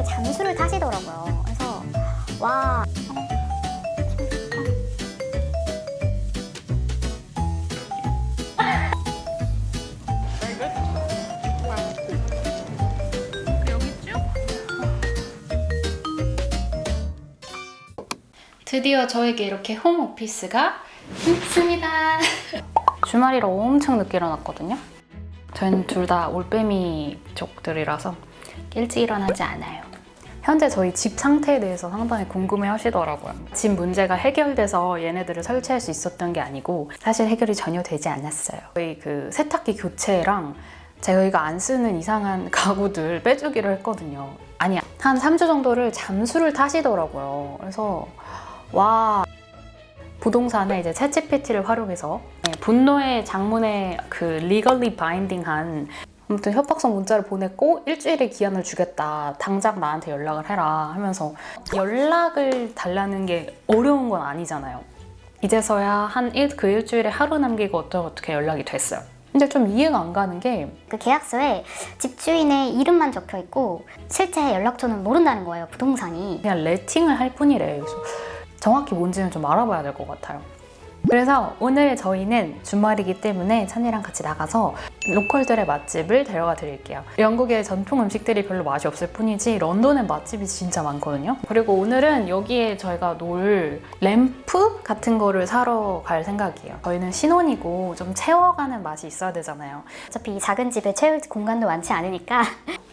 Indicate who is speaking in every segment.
Speaker 1: 본노에 잠수를 타시더라고요. 그래서 와.
Speaker 2: 드디어 저에게 이렇게 홈오피스가 있습니다. 주말이라 엄청 늦게 일어났거든요. 저희는 둘 다 올빼미족들이라서 일찍 일어나지 않아요. 현재 저희 집 상태에 대해서 상당히 궁금해 하시더라고요. 집 문제가 해결돼서 얘네들을 설치할 수 있었던 게 아니고 사실 해결이 전혀 되지 않았어요. 저희 그 세탁기 교체랑 저희가 안 쓰는 이상한 가구들 빼주기로 했거든요. 아니, 한 3주 정도를 잠수를 타시더라고요. 그래서 와, 부동산에 이제 챗GPT를 활용해서 분노의 장문에 그 legally binding한 아무튼 협박성 문자를 보냈고 일주일의 기한을 주겠다. 당장 나한테 연락을 해라 하면서 연락을 달라는 게 어려운 건 아니잖아요. 이제서야 그 일주일에 하루 남기고 어떻게 연락이 됐어요. 근데 좀 이해가 안 가는 게
Speaker 1: 그 계약서에 집주인의 이름만 적혀 있고 실제 연락처는 모른다는 거예요, 부동산이.
Speaker 2: 그냥 레팅을 할 뿐이래. 그래서 정확히 뭔지는 좀 알아봐야 될 것 같아요. 그래서 오늘 저희는 주말이기 때문에 찬이랑 같이 나가서 로컬들의 맛집을 데려가 드릴게요. 영국의 전통 음식들이 별로 맛이 없을 뿐이지 런던의 맛집이 진짜 많거든요. 그리고 오늘은 여기에 저희가 놓을 램프 같은 거를 사러 갈 생각이에요. 저희는 신혼이고 좀 채워가는 맛이 있어야 되잖아요.
Speaker 1: 어차피 작은 집에 채울 공간도 많지 않으니까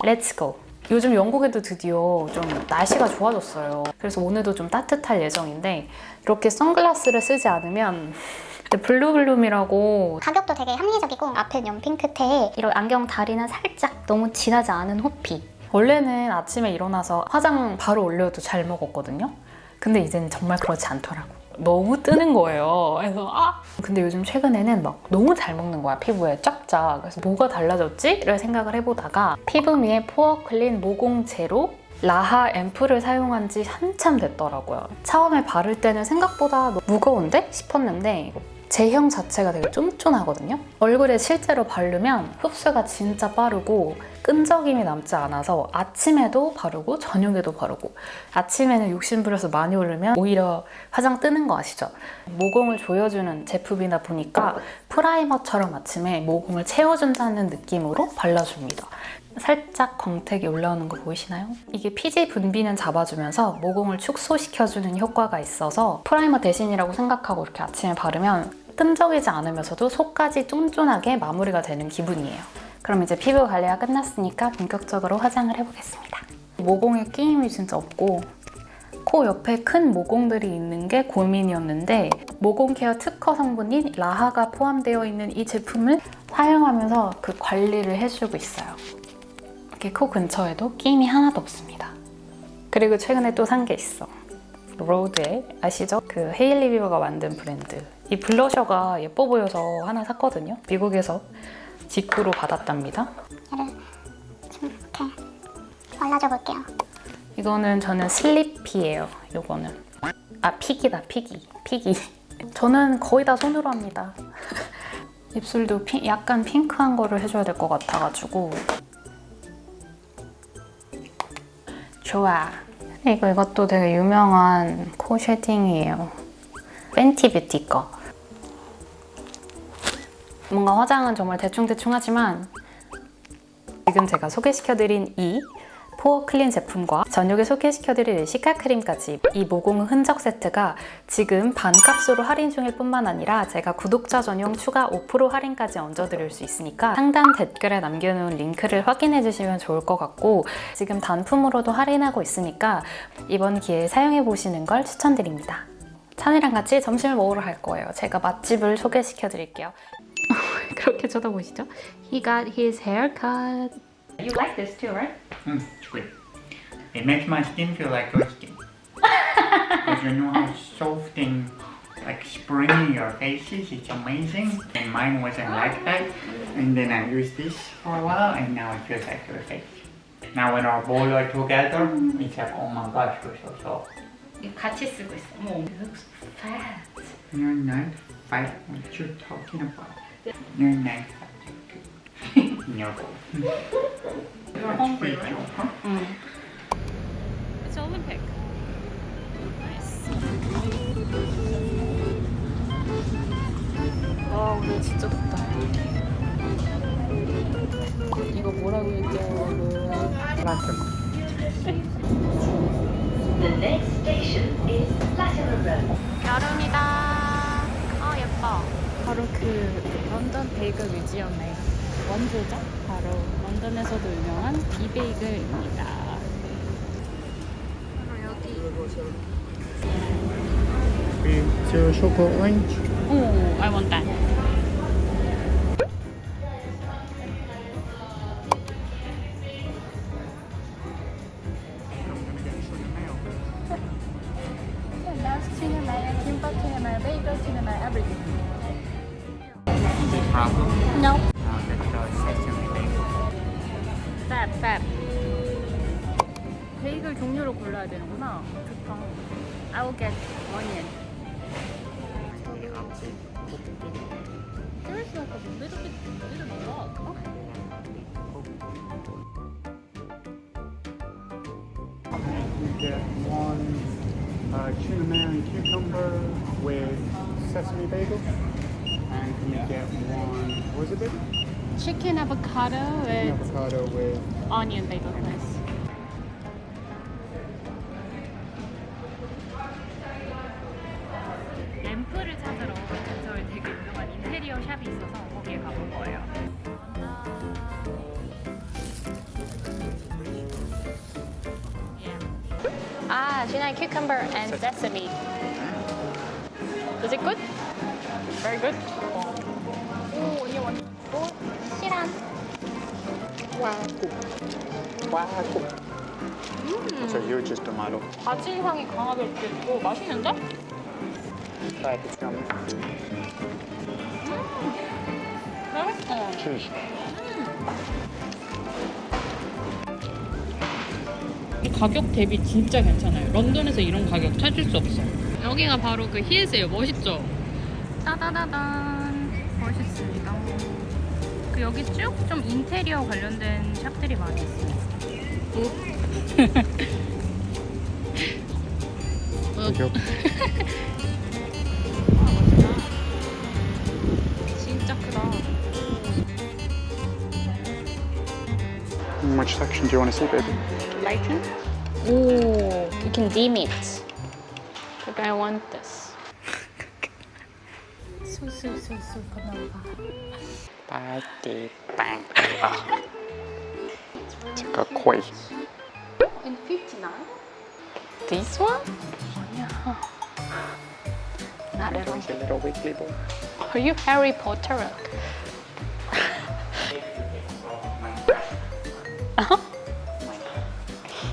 Speaker 2: 렛츠고! 요즘 영국에도 드디어 좀 날씨가 좋아졌어요. 그래서 오늘도 좀 따뜻할 예정인데 이렇게 선글라스를 쓰지 않으면 블루블룸이라고
Speaker 1: 가격도 되게 합리적이고 앞에 연핑 끝에 이런 안경 다리는 살짝 너무 진하지 않은 호피.
Speaker 2: 원래는 아침에 일어나서 화장 바로 올려도 잘 먹었거든요. 근데 이제는 정말 그렇지 않더라고. 너무 뜨는 거예요. 그래서 근데 요즘 최근에는 막 너무 잘 먹는 거야, 피부에 쫙쫙. 그래서 뭐가 달라졌지? 를 생각을 해보다가 피부미의 포어 클린 모공 제로 라하 앰플을 사용한 지 한참 됐더라고요. 처음에 바를 때는 생각보다 무거운데? 싶었는데 제형 자체가 되게 쫀쫀하거든요. 얼굴에 실제로 바르면 흡수가 진짜 빠르고 끈적임이 남지 않아서 아침에도 바르고 저녁에도 바르고 아침에는 욕심부려서 많이 오르면 오히려 화장 뜨는 거 아시죠? 모공을 조여주는 제품이다 보니까 프라이머처럼 아침에 모공을 채워준다는 느낌으로 발라줍니다. 살짝 광택이 올라오는 거 보이시나요? 이게 피지 분비는 잡아주면서 모공을 축소시켜주는 효과가 있어서 프라이머 대신이라고 생각하고 이렇게 아침에 바르면 끈적이지 않으면서도 속까지 쫀쫀하게 마무리가 되는 기분이에요. 그럼 이제 피부 관리가 끝났으니까 본격적으로 화장을 해보겠습니다. 모공에 끼임이 진짜 없고 코 옆에 큰 모공들이 있는 게 고민이었는데 모공 케어 특허 성분인 라하가 포함되어 있는 이 제품을 사용하면서 그 관리를 해주고 있어요. 이렇게 코 근처에도 끼임이 하나도 없습니다. 그리고 최근에 또 산 게 있어. 로드의 아시죠? 그 헤일리 비버가 만든 브랜드. 이 블러셔가 예뻐 보여서 하나 샀거든요. 미국에서 직구로 받았답니다.
Speaker 1: 얘를 좀 이렇게 발라줘 볼게요.
Speaker 2: 이거는 저는 슬리피예요. 이거는 픽이다. 피기. 저는 거의 다 손으로 합니다. 입술도 약간 핑크한 거를 해줘야 될 것 같아가지고 좋아. 이것도 되게 유명한 코 쉐딩이에요. 팬티 뷰티 거. 뭔가 화장은 정말 대충대충 하지만 지금 제가 소개시켜드린 이 포어 클린 제품과 저녁에 소개시켜드릴 시카 크림까지 이 모공 흔적 세트가 지금 반값으로 할인 중일 뿐만 아니라 제가 구독자 전용 추가 5% 할인까지 얹어드릴 수 있으니까 상단 댓글에 남겨놓은 링크를 확인해주시면 좋을 것 같고 지금 단품으로도 할인하고 있으니까 이번 기회에 사용해보시는 걸 추천드립니다. 찬이랑 같이 점심을 먹으러 갈 거예요. 제가 맛집을 소개시켜드릴게요. 그렇게 쳐다보시죠? He got his hair cut. You like this too, right?
Speaker 3: It's good. It makes my skin feel like your skin. Because you know how soft and like springy your face is. It's amazing. And mine wasn't like that. And then I used this for a while, and now it feels like your face. Now when our both are together, it's like, oh my gosh, we're so soft.
Speaker 2: 같이 쓰고 있어. 어머, it looks fat.
Speaker 3: You're not fat. What you talking about? You're not fat. No.
Speaker 2: You're hungry, right?
Speaker 3: Huh?
Speaker 2: It's Olympic. Nice. 와 오늘 진짜 덥다. 이거 뭐라고 얘기해요 여러분?
Speaker 4: The next station is Platinum Road.
Speaker 2: 여름이다. 예뻐. 바로 그 런던 베이글 뮤지엄의 원조죠? 바로 런던에서도 유명한 이 베이글입니다. 바로 여기.
Speaker 3: Is your chocolate orange?
Speaker 2: 오, I want that.
Speaker 3: Problem?
Speaker 2: No.
Speaker 3: That's sesame bagel.
Speaker 2: Fab. 베이글 종류로 골라야 되는구나. 좋다. I will get onion. There's like a little bit raw.
Speaker 3: You get one tuna mayo and cucumber with sesame bagel. And can you get one, what was it, baby?
Speaker 2: Chicken avocado with
Speaker 3: Avocado with
Speaker 2: onion bagel, please. 램프를 찾으러 저희 되게 유명한 인테리어 샵이 있어서 거기에 가볼 거예요. Tuna cucumber and sesame. Is it good? Very good. 오, 이 완. 오, 실한.
Speaker 3: Wow. It's a huge tomato.
Speaker 2: 바질 향이 강하게 느껴지고 맛있는데?
Speaker 3: Try it, it's yummy.
Speaker 2: 맛있어.
Speaker 3: Cheers.
Speaker 2: 가격 대비 진짜 괜찮아요. 런던에서 이런 가격 찾을 수 없어. 여기가 바로 그 히에스예요. 멋있죠? 따다다단. 멋있습니다. 그 여기 쭉 좀 인테리어 관련된 샵들이 많이 있어요. 진짜 크다.
Speaker 3: Which section do you want to see, baby?
Speaker 2: Lighting? Oh, you can dim it. Like I want this. 수수수수 건너봐.
Speaker 3: Party bang. Take a quiz.
Speaker 2: In 59? This one? Yeah. Not at all.
Speaker 3: It's a little weekly boy.
Speaker 2: Are you Harry Potter?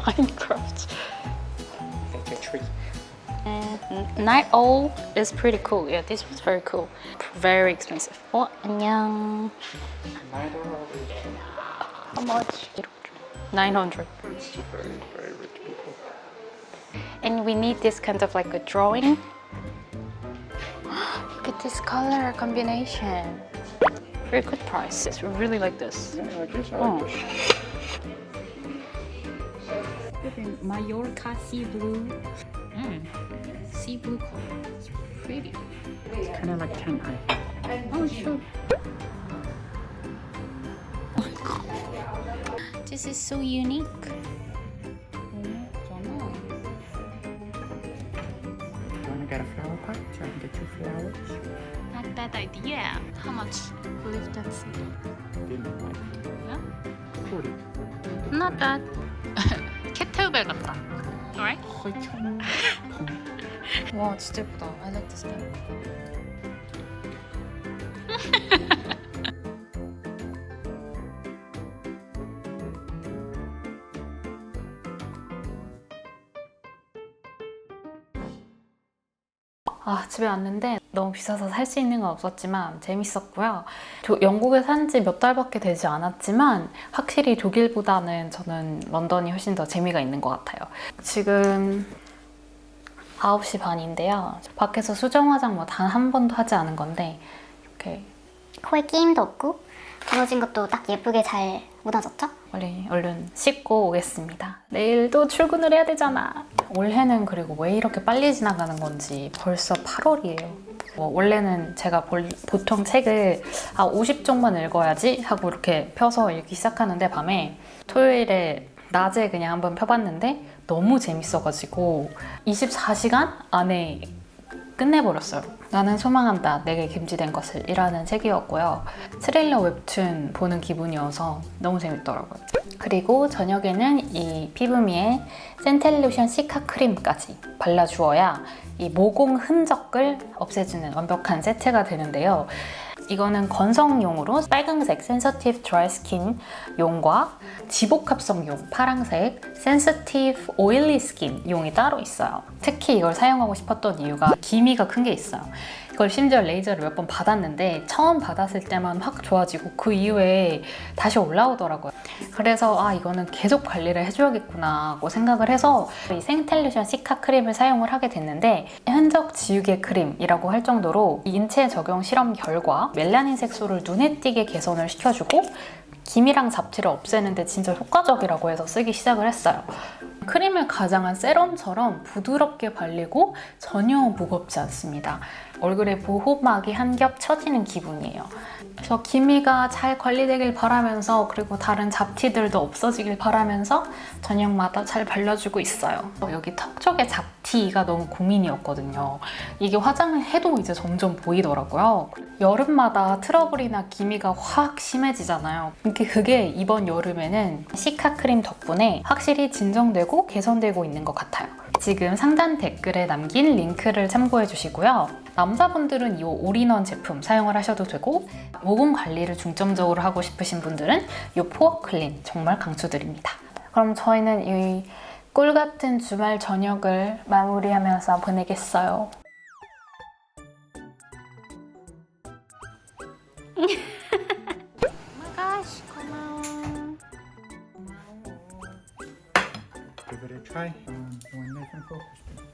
Speaker 2: Minecraft.
Speaker 3: Take a tree.
Speaker 2: Night Owl is pretty cool. Yeah, this one's very cool. Very expensive. 안녕. How much? 900.
Speaker 3: It's very, very rich people.
Speaker 2: And we need this kind of like a drawing. Look at this color combination. Very good price. It's really like this.
Speaker 3: Yeah, I guess I
Speaker 2: Oh.
Speaker 3: like this.
Speaker 2: Mallorca sea blue. Sea blue color. It's pretty.
Speaker 3: It's kind of like tan eye.
Speaker 2: Oh, sure. This is so unique.
Speaker 3: You want to get a flower pot? So I can get you flowers?
Speaker 2: Not bad idea. How much? I believe that's it.
Speaker 3: Didn't like
Speaker 2: Yeah?
Speaker 3: 40.
Speaker 2: Not bad. 캣테일벨 같다. Alright? 와 진짜 예쁘다. I like this pen. 집에 왔는데 너무 비싸서 살 수 있는 건 없었지만 재밌었고요. 영국에 산 지 몇 달밖에 되지 않았지만 확실히 독일보다는 저는 런던이 훨씬 더 재미가 있는 것 같아요. 지금 9시 반인데요. 밖에서 수정 화장 뭐 단 한 번도 하지 않은 건데 이렇게
Speaker 1: 코에 끼임도 없고 무너진 것도 딱 예쁘게 잘 무너졌죠?
Speaker 2: 빨리 얼른 씻고 오겠습니다. 내일도 출근을 해야 되잖아. 올해는 그리고 왜 이렇게 빨리 지나가는 건지 벌써 8월이에요. 원래는 제가 보통 책을 50쪽만 읽어야지 하고 이렇게 펴서 읽기 시작하는데 밤에 토요일에 낮에 그냥 한번 펴봤는데 너무 재밌어가지고 24시간 안에 끝내버렸어요. 나는 소망한다. 내게 금지된 것을 이라는 책이었고요. 스릴러 웹툰 보는 기분이어서 너무 재밌더라고요. 그리고 저녁에는 이 피부미의 센텔루션 시카 크림까지 발라주어야 이 모공 흔적을 없애주는 완벽한 세트가 되는데요. 이거는 건성용으로 빨강색 센서티브 드라이 스킨 용과 지복합성용 파랑색 센서티브 오일리 스킨 용이 따로 있어요. 특히 이걸 사용하고 싶었던 이유가 기미가 큰 게 있어요. 이걸 심지어 레이저를 몇 번 받았는데 처음 받았을 때만 확 좋아지고 그 이후에 다시 올라오더라고요. 그래서 이거는 계속 관리를 해줘야겠구나 하고 생각을 해서 이 생텔루션 시카 크림을 사용을 하게 됐는데 흔적 지우개 크림이라고 할 정도로 인체 적용 실험 결과 멜라닌 색소를 눈에 띄게 개선을 시켜주고 기미랑 잡티를 없애는데 진짜 효과적이라고 해서 쓰기 시작을 했어요. 크림을 가장한 세럼처럼 부드럽게 발리고 전혀 무겁지 않습니다. 얼굴에 보호막이 한 겹 쳐지는 기분이에요. 그래서 기미가 잘 관리되길 바라면서 그리고 다른 잡티들도 없어지길 바라면서 저녁마다 잘 발라주고 있어요. 여기 턱 쪽에 잡티가 너무 고민이었거든요. 이게 화장을 해도 이제 점점 보이더라고요. 여름마다 트러블이나 기미가 확 심해지잖아요. 그게 이번 여름에는 시카 크림 덕분에 확실히 진정되고 개선되고 있는 것 같아요. 지금 상단 댓글에 남긴 링크를 참고해 주시고요. 남자분들은 이 올인원 제품 사용을 하셔도 되고 모공 관리를 중점적으로 하고 싶으신 분들은 이 포어 클린 정말 강추드립니다. 그럼 저희는 이 꿀같은 주말 저녁을 마무리하면서 보내겠어요. 마가시 고마워.
Speaker 3: Give it a try. When they can focus.